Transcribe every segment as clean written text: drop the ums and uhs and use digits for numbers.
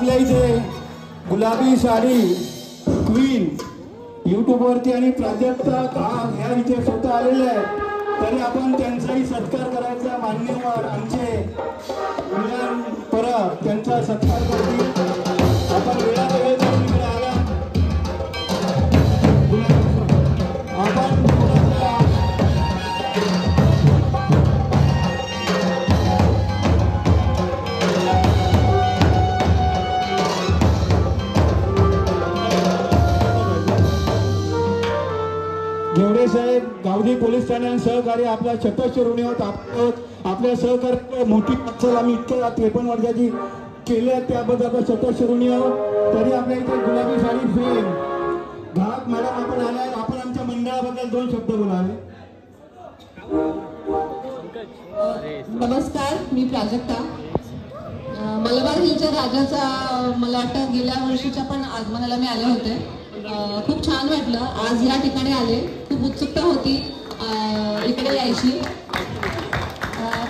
आपल्या इथे गुलाबी साडी क्वीन यूट्यूबवरती आणि प्राजक्ता ह्या इथे स्वतः आलेले आहेत, तरी आपण त्यांचाही सत्कार करायचा. मान्यवर आमचे कल्याण परब त्यांचा सत्कार करतील. आपण वेळावेळेत इकडे आला आपण घेवडे साहेब गावठी पोलीस ठाण्यात सहकार्य आपल्या शतशिरोणी होत. आपल्या सहकार्य मोठी वाटचाल आम्ही इतक्या 53 वर्षाची केल्या त्याबद्दल आपल्या शतशिरोणी आहोत. तरी आपल्या इथे गुलाबी साडी फेम घाट मॅडम आपण आल्या. आपण आमच्या मंडळाबद्दल 2 शब्द बोलावे. नमस्कार, मी प्राजक्ता. मलबार हिलच्या राजाचा मला वाटतं गेल्या वर्षीच्या पण आगमनाला मी आले होते. खूप छान वाटलं. आज या ठिकाणी आले. खूप उत्सुकता होती इकडे यायची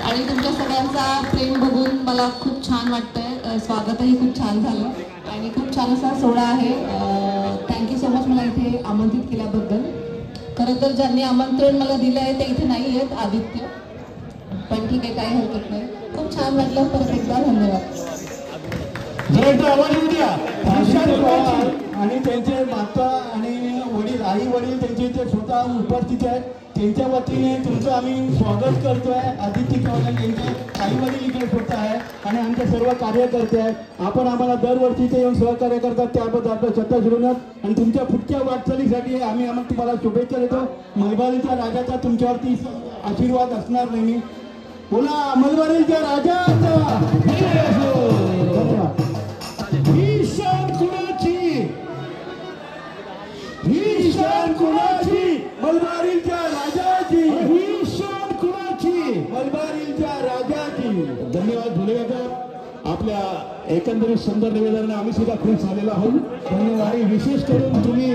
आणि तुमच्या सगळ्यांचा प्रेम बघून मला खूप छान वाटतंय. स्वागतही खूप छान झालं आणि खूप छान असा सोहळा आहे. थँक्यू सो मच मला इथे आमंत्रित केल्याबद्दल. खरं तर ज्यांनी आमंत्रण मला दिलं आहे ते इथे नाही आहेत, आदित्य, पण ठीक आहे, काही हरकत नाही. खूप छान वाटलं. परत एकदा धन्यवाद. आणि त्यांचे माता आणि वडील आई वडील त्यांचे इथे स्वतः उपस्थित आहेत. त्यांच्या वतीने तुमचं आम्ही स्वागत करतोय. आदित्य चव्हाण यांचे आई वडील इकडे स्वतः आहे आणि आमचे सर्व कार्यकर्ते आहेत. आपण आम्हाला दरवर्षी इथे येऊन सहकार्य करतात त्याबद्दल आपलं शतशिरोणी आणि तुमच्या पुढच्या वाटचालीसाठी आम्ही तुम्हाला शुभेच्छा देतो. मलबारीच्या राजाचा तुमच्यावरती आशीर्वाद असणार नेहमी. बोला मलबारीच्या राजाचा. धन्यवाद. ही शान कुणाची मलबारीच्या राजाची. ही शान कुणाची मलबारीच्या राजाची. धन्यवाद. धन्यवाद. आपल्या एकंदरीत सुंदर निवेदनाने आम्ही सुद्धा खुश झालेलो आहोत. धन्यवाद. आणि विशेष करून तुम्ही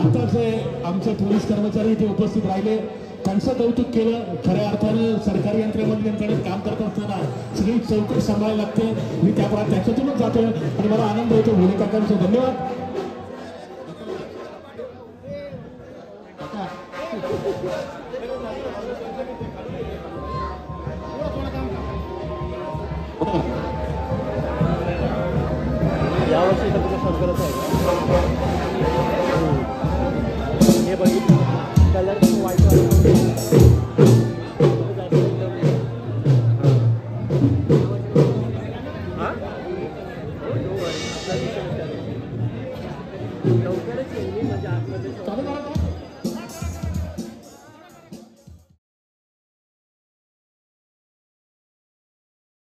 आता जे आमचे पोलीस कर्मचारी इथे उपस्थित राहिले त्यांचं कौतुक केलं. खऱ्या अर्थानं सरकारी यंत्रणेमध्ये काम करत असताना सगळी चौकट सांभाळायला लागते. मी त्याच्यातूनच जातो आणि मला आनंद होतो. भोले काकांचे धन्यवाद. यावर्षी सरकारच आहे हे बघितलं कलर व्हाईट लवकरच येईल म्हणजे आतमध्ये